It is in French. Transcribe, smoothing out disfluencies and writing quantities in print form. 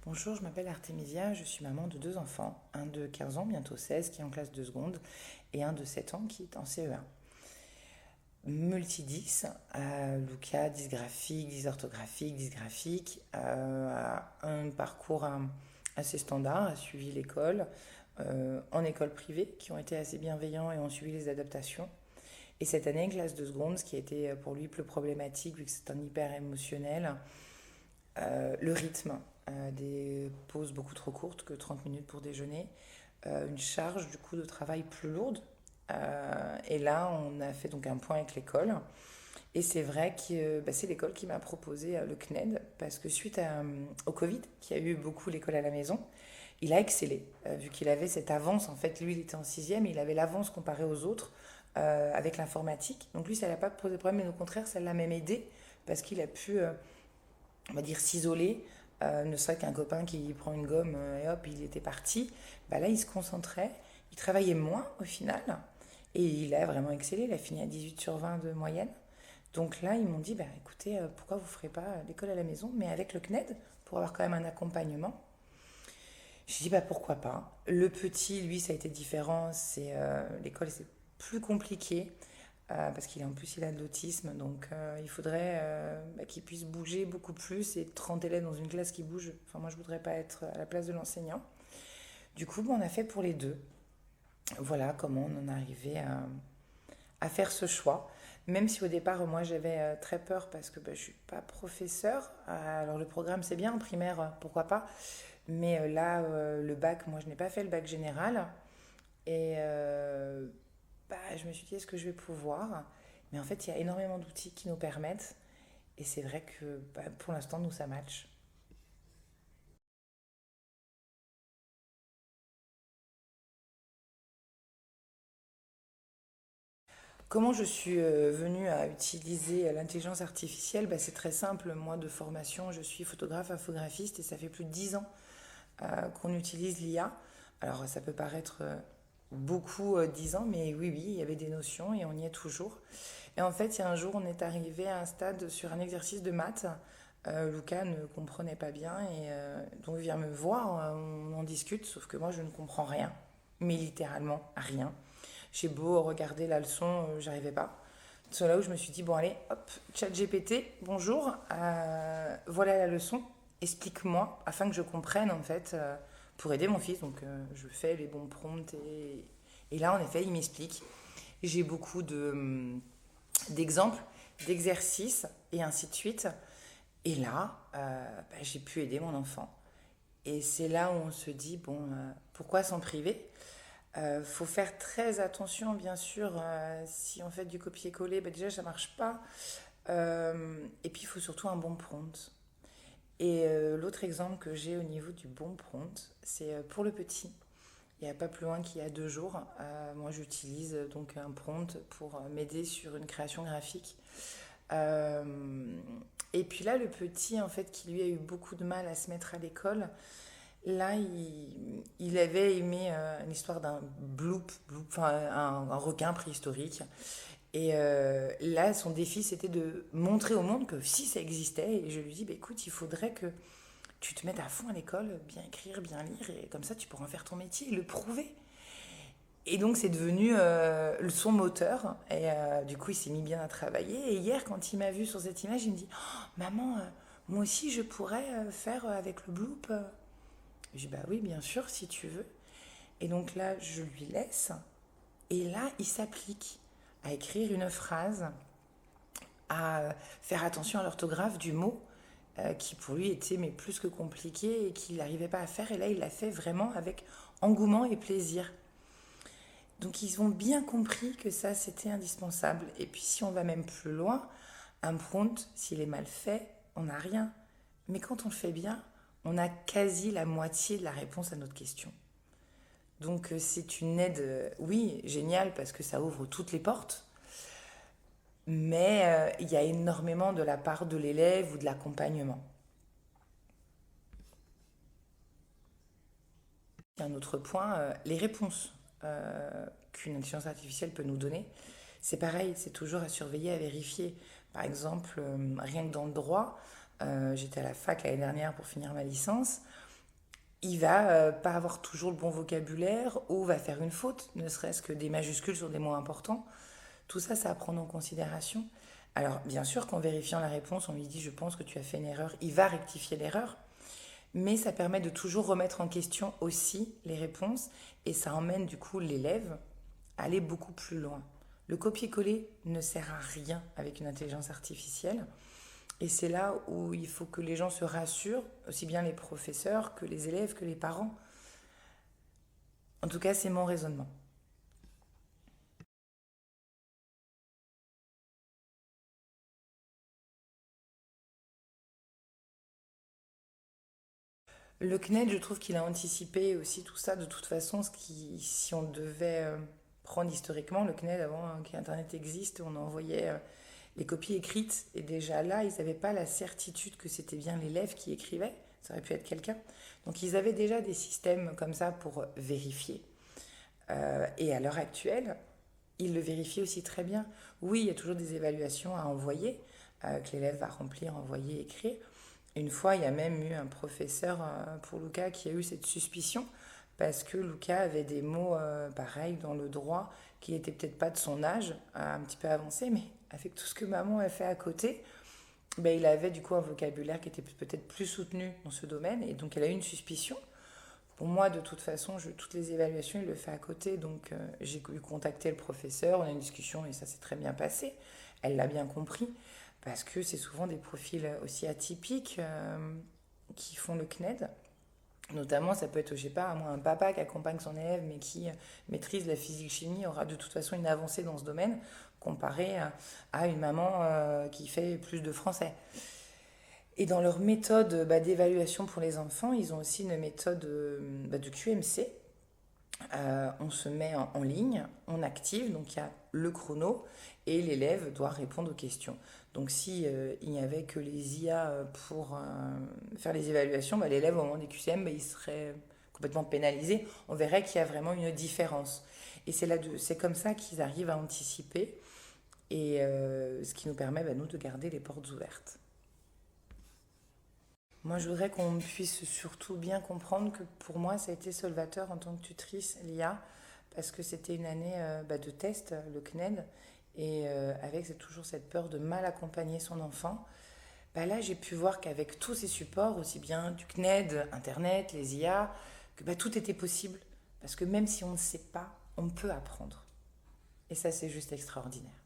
Bonjour, je m'appelle Artémisia, je suis maman de deux enfants, un de 15 ans, bientôt 16, qui est en classe de seconde, et un de 7 ans qui est en CE1. Multidys, Luca, dysgraphique, dysorthographique, dysgraphique, a un parcours assez standard, a suivi l'école, en école privée, qui ont été assez bienveillants et ont suivi les adaptations. Et cette année, classe de seconde, ce qui a été pour lui plus problématique, vu que c'est un hyper émotionnel, le rythme, des pauses beaucoup trop courtes, que 30 minutes pour déjeuner, une charge du coup de travail plus lourde. Et là, on a fait donc un point avec l'école. Et c'est vrai que c'est l'école qui m'a proposé le CNED, parce que au Covid, qui a eu beaucoup l'école à la maison, il a excellé, vu qu'il avait cette avance. En fait, lui, il était en sixième, et il avait l'avance comparé aux autres avec l'informatique. Donc lui, ça ne l'a pas posé de problème, mais au contraire, ça l'a même aidé, parce qu'il a pu on va dire, s'isoler, ne serait qu'un copain qui prend une gomme et hop, il était parti. Bah là, il se concentrait, il travaillait moins au final, et il a vraiment excellé, il a fini à 18 sur 20 de moyenne. Donc là, ils m'ont dit, bah, écoutez, pourquoi vous ne ferez pas l'école à la maison, mais avec le CNED, pour avoir quand même un accompagnement. J'ai dit, bah, pourquoi pas. Le petit, lui, ça a été différent, l'école, c'est plus compliqué parce qu'il en plus il a de l'autisme, donc il faudrait qu'il puisse bouger beaucoup plus, et 30 élèves dans une classe qui bouge, enfin moi je voudrais pas être à la place de l'enseignant. Du coup on a fait pour les deux. Voilà comment on en est arrivé à faire ce choix. Même si au départ moi j'avais très peur parce que je suis pas professeur, alors le programme c'est bien en primaire, pourquoi pas, mais là le bac, moi je n'ai pas fait le bac général, et je me suis dit, est-ce que je vais pouvoir? Mais en fait, il y a énormément d'outils qui nous permettent. Et c'est vrai que pour l'instant, nous, ça match. Comment je suis venue à utiliser l'intelligence artificielle? C'est très simple. Moi, de formation, je suis photographe, infographiste, et ça fait plus de 10 ans qu'on utilise l'IA. Alors, ça peut paraître beaucoup 10 ans, mais oui, oui, il y avait des notions et on y est toujours. Et en fait, il y a un jour, on est arrivé à un stade sur un exercice de maths. Lucas ne comprenait pas bien, et donc il vient me voir, on en discute, sauf que moi je ne comprends rien, mais littéralement rien. J'ai beau regarder la leçon, j'arrivais pas. C'est là où je me suis dit, bon allez, hop, chat GPT, bonjour, voilà la leçon, explique-moi, afin que je comprenne en fait, pour aider mon fils. Donc je fais les bons prompts, et là en effet il m'explique. J'ai beaucoup d'exemples, d'exercices, et ainsi de suite. Et là, j'ai pu aider mon enfant. Et c'est là où on se dit, bon, pourquoi s'en priver? Faut faire très attention, bien sûr, si on fait du copier-coller, déjà ça marche pas. Et puis il faut surtout un bon prompt. Et l'autre exemple que j'ai au niveau du bon prompt, c'est pour le petit. Il n'y a pas plus loin qu'il y a 2 jours. Moi, j'utilise donc un prompt pour m'aider sur une création graphique. Euh, et puis là, le petit, en fait, qui lui a eu beaucoup de mal à se mettre à l'école, là, il avait aimé une histoire d'un enfin un requin préhistorique. Et là, son défi, c'était de montrer au monde que si ça existait. Et je lui dis, bah, écoute, il faudrait que tu te mettes à fond à l'école, bien écrire, bien lire, et comme ça, tu pourras en faire ton métier et le prouver. Et donc, c'est devenu son moteur. Et du coup, il s'est mis bien à travailler. Et hier, quand il m'a vu sur cette image, il me dit, oh, maman, moi aussi, je pourrais faire avec le bloop. Je dis, bah oui, bien sûr, si tu veux. Et donc là, je lui laisse. Et là, il s'applique à écrire une phrase, à faire attention à l'orthographe du mot, qui pour lui était mais plus que compliqué et qu'il n'arrivait pas à faire. Et là, il l'a fait vraiment avec engouement et plaisir. Donc ils ont bien compris que ça, c'était indispensable. Et puis si on va même plus loin, un prompt, s'il est mal fait, on n'a rien. Mais quand on le fait bien, on a quasi la moitié de la réponse à notre question. Donc c'est une aide, oui, géniale, parce que ça ouvre toutes les portes, mais il y a énormément de la part de l'élève ou de l'accompagnement. Un autre point, les réponses qu'une intelligence artificielle peut nous donner, c'est pareil, c'est toujours à surveiller, à vérifier. Par exemple, rien que dans le droit, j'étais à la fac l'année dernière pour finir ma licence. il va pas avoir toujours le bon vocabulaire ou va faire une faute, ne serait-ce que des majuscules sur des mots importants. Tout ça, c'est à prendre en considération. Alors, bien sûr qu'en vérifiant la réponse, on lui dit, je pense que tu as fait une erreur, il va rectifier l'erreur, mais ça permet de toujours remettre en question aussi les réponses et ça emmène du coup l'élève à aller beaucoup plus loin. Le copier-coller ne sert à rien avec une intelligence artificielle. Et c'est là où il faut que les gens se rassurent, aussi bien les professeurs que les élèves, que les parents. En tout cas, c'est mon raisonnement. Le CNED, je trouve qu'il a anticipé aussi tout ça. De toute façon, si on devait prendre historiquement, le CNED, avant qu'Internet existe, on envoyait les copies écrites. Et déjà là, ils n'avaient pas la certitude que c'était bien l'élève qui écrivait. Ça aurait pu être quelqu'un. Donc ils avaient déjà des systèmes comme ça pour vérifier. Et à l'heure actuelle, ils le vérifient aussi très bien. Oui, il y a toujours des évaluations à envoyer, que l'élève va remplir, envoyer, écrire. Une fois, il y a même eu un professeur pour Lucas qui a eu cette suspicion parce que Lucas avait des mots pareils dans le droit qui n'étaient peut-être pas de son âge, un petit peu avancé, mais avec tout ce que maman a fait à côté, ben, il avait du coup un vocabulaire qui était peut-être plus soutenu dans ce domaine et donc elle a eu une suspicion. Pour moi, de toute façon, toutes les évaluations, il le fait à côté. Donc, j'ai contacté le professeur, on a eu une discussion et ça s'est très bien passé. Elle l'a bien compris parce que c'est souvent des profils aussi atypiques qui font le CNED. Notamment, ça peut être, je sais pas, moi, un papa qui accompagne son élève mais qui maîtrise la physique-chimie aura de toute façon une avancée dans ce domaine comparé à une maman qui fait plus de français. Et dans leur méthode d'évaluation pour les enfants, ils ont aussi une méthode de QMC. On se met en ligne, on active, donc il y a le chrono et l'élève doit répondre aux questions. Donc si il n'y avait que les IA pour faire les évaluations, bah, l'élève au moment des QCM, bah, il serait complètement pénalisé. On verrait qu'il y a vraiment une différence. Et c'est comme ça qu'ils arrivent à anticiper et ce qui nous permet, bah, nous, de garder les portes ouvertes. Moi, je voudrais qu'on puisse surtout bien comprendre que pour moi, ça a été salvateur en tant que tutrice, l'IA, parce que c'était une année de test, le CNED, et avec toujours cette peur de mal accompagner son enfant. Bah là, j'ai pu voir qu'avec tous ces supports, aussi bien du CNED, Internet, les IA, que bah, tout était possible. Parce que même si on ne sait pas, on peut apprendre. Et ça, c'est juste extraordinaire.